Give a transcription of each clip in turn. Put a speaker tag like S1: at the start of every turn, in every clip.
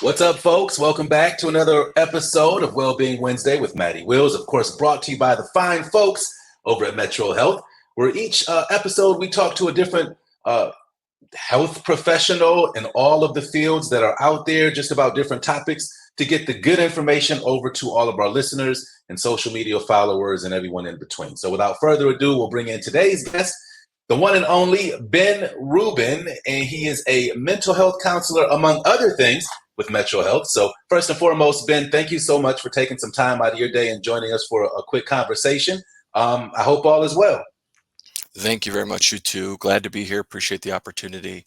S1: What's up, folks? Welcome back to another episode of Wellbeing Wednesday with Matty Willz, of course, brought to you by the fine folks over at Metro Health, where each episode we talk to a different health professional in all of the fields that are out there, just about different topics to get the good information over to all of our listeners and social media followers and everyone in between. So without further ado, we'll bring in today's guest, the one and only Ben Rubin, and he is a mental health counselor, among other things, with Metro Health. So first and foremost, Ben, thank you so much for taking some time out of your day and joining us for a quick conversation. I hope all is well.
S2: Thank you very much, you too. Glad to be here. Appreciate the opportunity.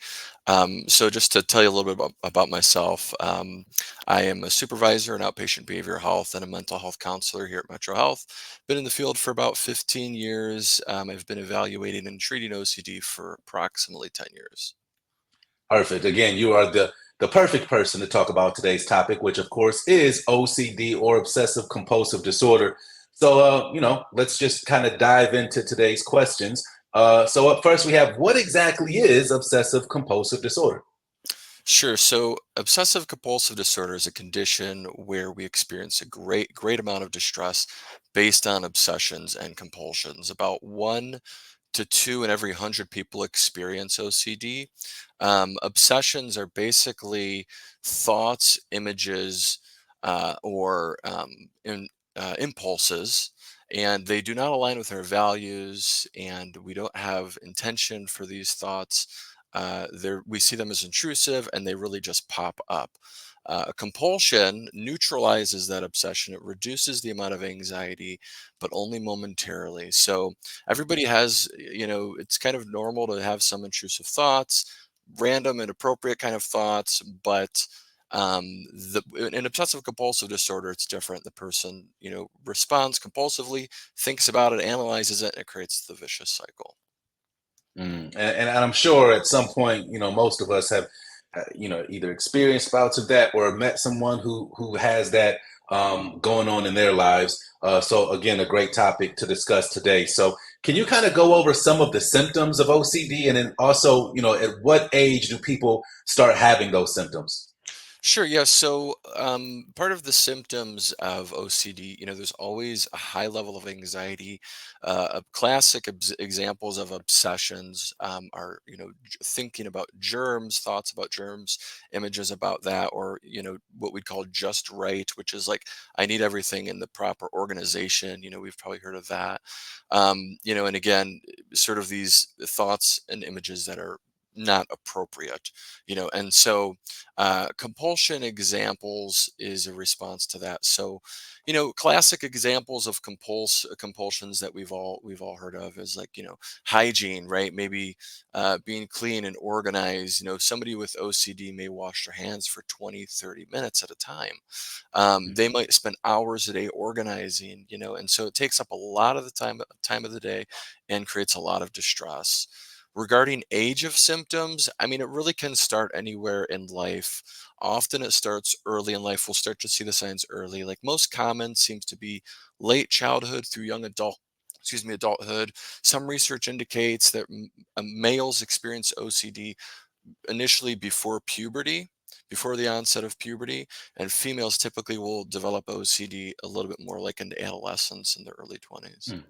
S2: So just to tell you a little bit about myself, I am a supervisor in outpatient behavioral health and a mental health counselor here at Metro Health. Been in the field for about 15 years. I've been evaluating and treating OCD for approximately 10 years.
S1: Perfect. Again, you are the perfect person to talk about today's topic, which of course is OCD or obsessive compulsive disorder. So, let's just kind of dive into today's questions. So up first we have, what exactly is obsessive compulsive disorder?
S2: Sure. So obsessive compulsive disorder is a condition where we experience a great amount of distress based on obsessions and compulsions. About 1 to 2 in every 100 people experience OCD. Obsessions are basically thoughts, images, or impulses, and they do not align with our values, and we don't have intention for these thoughts. We see them as intrusive, and they really just pop up. A compulsion neutralizes that obsession. It reduces the amount of anxiety, but only momentarily. So everybody has, it's kind of normal to have some intrusive thoughts, random and appropriate kind of thoughts, but in obsessive compulsive disorder, it's different. The person, responds compulsively, thinks about it, analyzes it, and it creates the vicious cycle.
S1: And I'm sure at some point, most of us have, either experienced bouts of that or met someone who has that going on in their lives. So again, a great topic to discuss today. So can you kind of go over some of the symptoms of OCD, and then also, at what age do people start having those symptoms?
S2: Sure, yeah. So part of the symptoms of OCD, there's always a high level of anxiety. Classic examples of obsessions are, thinking about germs, thoughts about germs, images about that, or, what we'd call just right, which is like, I need everything in the proper organization. We've probably heard of that. And again, sort of these thoughts and images that are not appropriate, and so compulsion examples is a response to that. So, classic examples of compulsions that we've all heard of is like, hygiene, right? Maybe being clean and organized. Somebody with OCD may wash their hands for 20, 30 minutes at a time. They might spend hours a day organizing, and so it takes up a lot of the time of the day and creates a lot of distress. Regarding age of symptoms, I mean, it really can start anywhere in life. Often it starts early in life. We'll start to see the signs early. Like most common seems to be late childhood through adulthood. Some research indicates that males experience OCD initially before puberty, before the onset of puberty, and females typically will develop OCD a little bit more like into adolescence in the early 20s.
S1: Hmm.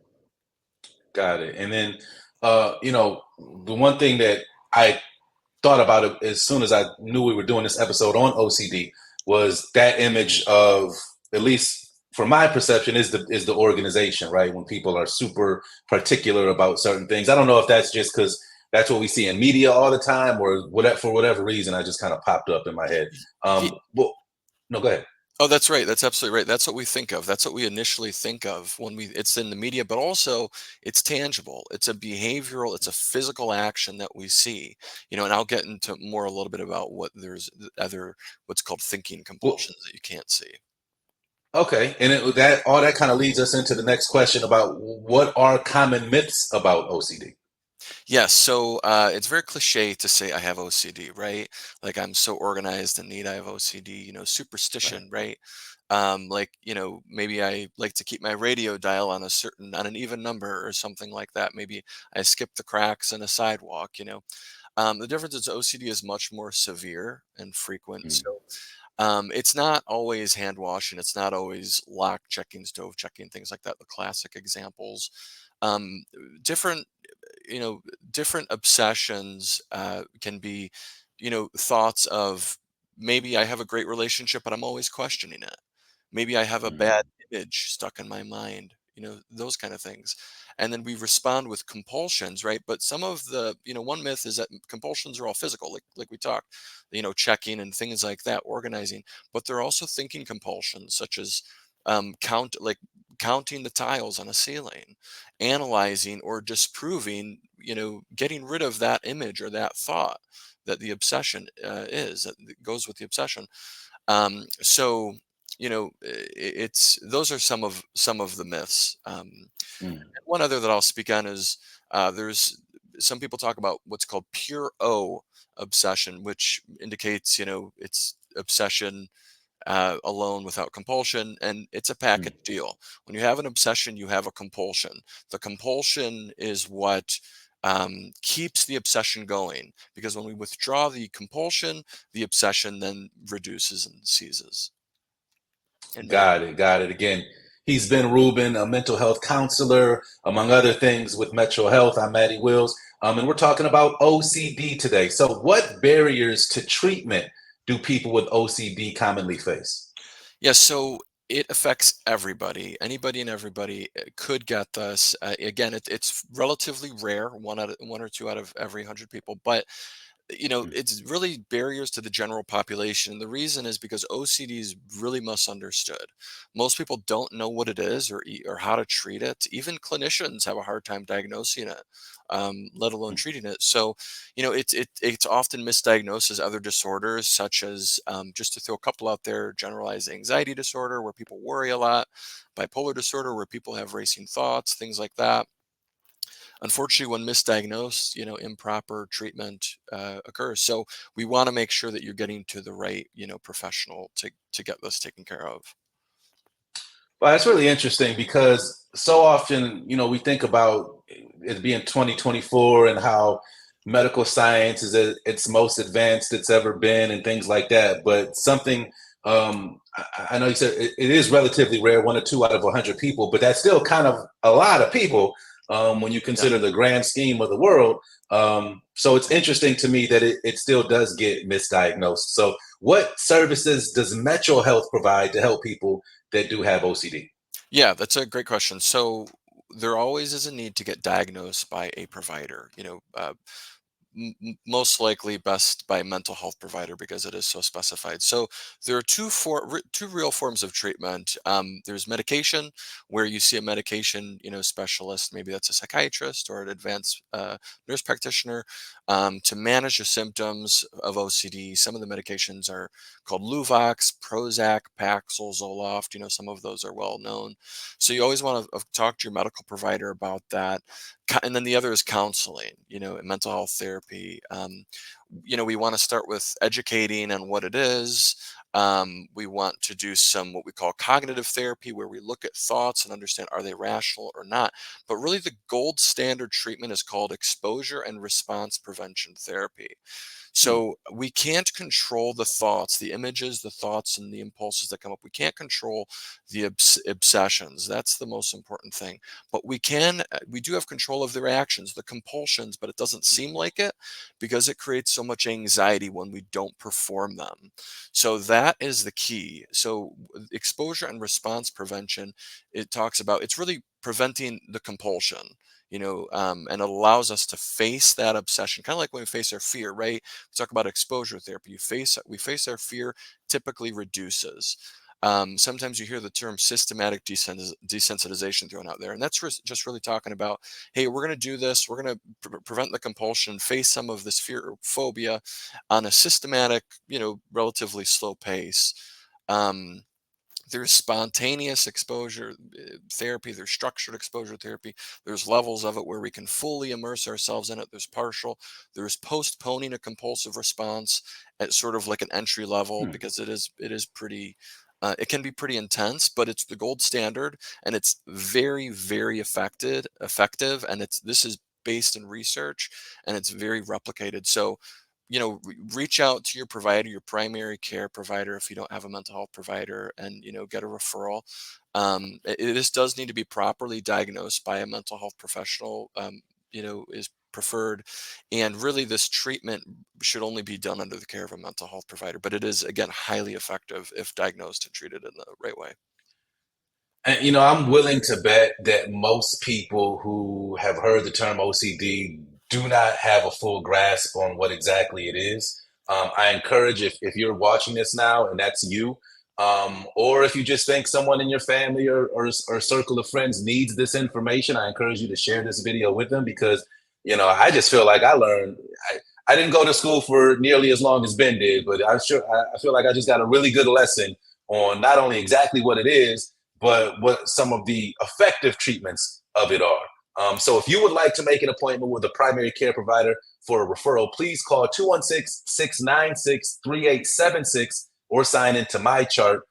S1: Got it. And then, the one thing that I thought about it as soon as I knew we were doing this episode on OCD was that image of, at least from my perception, is the organization, right? When people are super particular about certain things. I don't know if that's just because that's what we see in media all the time, or whatever, for whatever reason, I just kind of popped up in my head. Well, no, go ahead.
S2: Oh, that's right. That's absolutely right. That's what we think of. That's what we initially think of when it's in the media, but also it's tangible. It's a behavioral, it's a physical action that we see. And I'll get into more a little bit about what there's other what's called thinking
S1: Well,
S2: compulsions that you can't see.
S1: okay, and that all that kind of leads us into the next question about what are common myths about OCD.
S2: Yes, so it's very cliche to say I have OCD, right? Like I'm so organized and neat, I have OCD,
S1: Right.
S2: superstition, right? Like, maybe I like to keep my radio dial on an even number or something like that. Maybe I skip the cracks in a sidewalk. The difference is OCD is much more severe and frequent.
S1: Mm.
S2: So it's not always hand washing. It's not always lock checking, stove checking, things like that. The classic examples. Um, different, you know, different obsessions can be, thoughts of maybe I have a great relationship, but I'm always questioning it. Maybe I have a bad
S1: Mm.
S2: image stuck in my mind, those kind of things. And then we respond with compulsions, right? But some of the, one myth is that compulsions are all physical, like we talked, checking and things like that, organizing. But they're also thinking compulsions, such as counting the tiles on a ceiling, analyzing or disproving, getting rid of that image or that thought that the obsession is that goes with the obsession. So it's those are some of the myths.
S1: Mm.
S2: One other that I'll speak on is there's some people talk about what's called pure O obsession, which indicates it's obsession alone without compulsion, and it's a package
S1: Mm.
S2: deal. When you have an obsession, you have a compulsion. The compulsion is what keeps the obsession going, because when we withdraw the compulsion, the obsession then reduces and ceases. And very
S1: Got it. Got it. Again, he's Ben Rubin, a mental health counselor, among other things with Metro Health. I'm Matty Willz, and we're talking about OCD today. So, what barriers to treatment do people with OCD commonly face?
S2: Yeah, so it affects everybody. Anybody and everybody could get this. Again, it's relatively rare, one or two out of every 100 people, but
S1: Mm.
S2: it's really barriers to the general population. The reason is because OCD is really misunderstood. Most people don't know what it is or how to treat it. Even clinicians have a hard time diagnosing it, let alone
S1: Mm.
S2: treating it. So, it's often misdiagnosed as other disorders, such as just to throw a couple out there: generalized anxiety disorder, where people worry a lot; bipolar disorder, where people have racing thoughts, things like that. Unfortunately, when misdiagnosed, improper treatment occurs. So we want to make sure that you're getting to the right, professional to get this taken care of.
S1: Well, that's really interesting because so often, we think about it being 2024 and how medical science is at its most advanced it's ever been and things like that. But something, I know you said it is relatively rare, one or two out of 100 people, but that's still kind of a lot of people when you
S2: Yeah.
S1: consider the grand scheme of the world. So it's interesting to me that it still does get misdiagnosed. So, what services does Metro Health provide to help people that do have OCD?
S2: Yeah, that's a great question. So there always is a need to get diagnosed by a provider. Most likely best by a mental health provider because it is so specified. So there are two real forms of treatment. There's medication, where you see a medication specialist, maybe that's a psychiatrist or an advanced nurse practitioner, to manage the symptoms of OCD. Some of the medications are called Luvox, Prozac, Paxil, Zoloft. Some of those are well known. So you always want to talk to your medical provider about that. And then the other is counseling, mental health therapy. We want to start with educating on what it is. We want to do some what we call cognitive therapy, where we look at thoughts and understand, are they rational or not. But really, the gold standard treatment is called exposure and response prevention therapy.
S1: Hmm.
S2: So we can't control the thoughts, the images, the thoughts, and the impulses that come up. We can't control the obsessions. That's the most important thing. But we do have control of the reactions, the compulsions, but it doesn't seem like it, because it creates so much anxiety when we don't perform them. So that is the key. So exposure and response prevention, it talks about, it's really preventing the compulsion. And it allows us to face that obsession, kind of like when we face our fear, right? We talk about exposure therapy. We face our fear, typically reduces. Sometimes you hear the term systematic desensitization thrown out there, and that's just really talking about, hey, we're going to do this. We're going to prevent the compulsion, face some of this fear or phobia on a systematic, relatively slow pace. Um, there's spontaneous exposure therapy, there's structured exposure therapy, there's levels of it where we can fully immerse ourselves in it, there's partial, there's postponing a compulsive response at sort of like an entry level,
S1: Hmm.
S2: because it is pretty it can be pretty intense, but it's the gold standard, and it's very, very effective, and this is based in research, and it's very replicated. So, reach out to your provider, your primary care provider, if you don't have a mental health provider, and get a referral. This does need to be properly diagnosed by a mental health professional. Is preferred, and really this treatment should only be done under the care of a mental health provider. But it is, again, highly effective if diagnosed and treated in the right way.
S1: And I'm willing to bet that most people who have heard the term OCD do not have a full grasp on what exactly it is. I encourage, if you're watching this now and that's you, or if you just think someone in your family or circle of friends needs this information, I encourage you to share this video with them, because I just feel like I learned. I didn't go to school for nearly as long as Ben did, but I feel like I just got a really good lesson on not only exactly what it is, but what some of the effective treatments of it are. So if you would like to make an appointment with a primary care provider for a referral, please call 216-696-3876 or sign into my chart.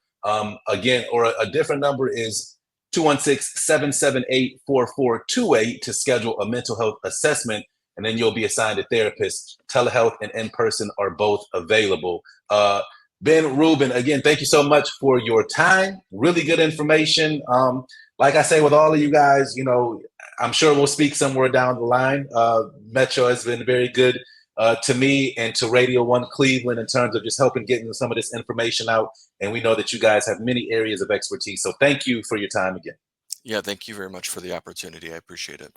S1: Again, or a different number is 216-778-4428 to schedule a mental health assessment, and then you'll be assigned a therapist. Telehealth and in-person are both available. Ben Rubin, again, thank you so much for your time. Really good information. Like I say, with all of you guys, I'm sure we'll speak somewhere down the line. Metro has been very good to me and to Radio 1 Cleveland in terms of just helping getting some of this information out. And we know that you guys have many areas of expertise. So thank you for your time again.
S2: Yeah, thank you very much for the opportunity. I appreciate it.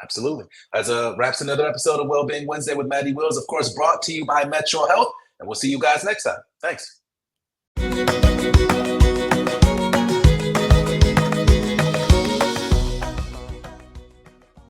S1: Absolutely. As wraps another episode of Wellbeing Wednesday with Matty Willz, of course, brought to you by Metro Health. And we'll see you guys next time. Thanks.